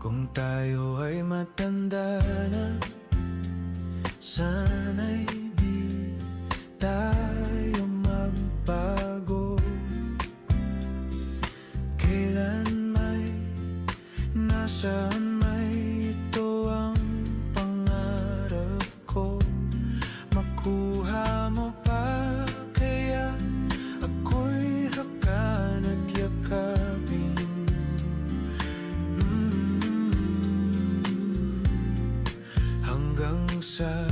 Kung tayo ay matanda na, sana'y di tayo magbago. Kailan may, nasaan may, ito ang pangarap ko. Makuha mo pa kaya ako'y hakan at yakapin. Hanggang sa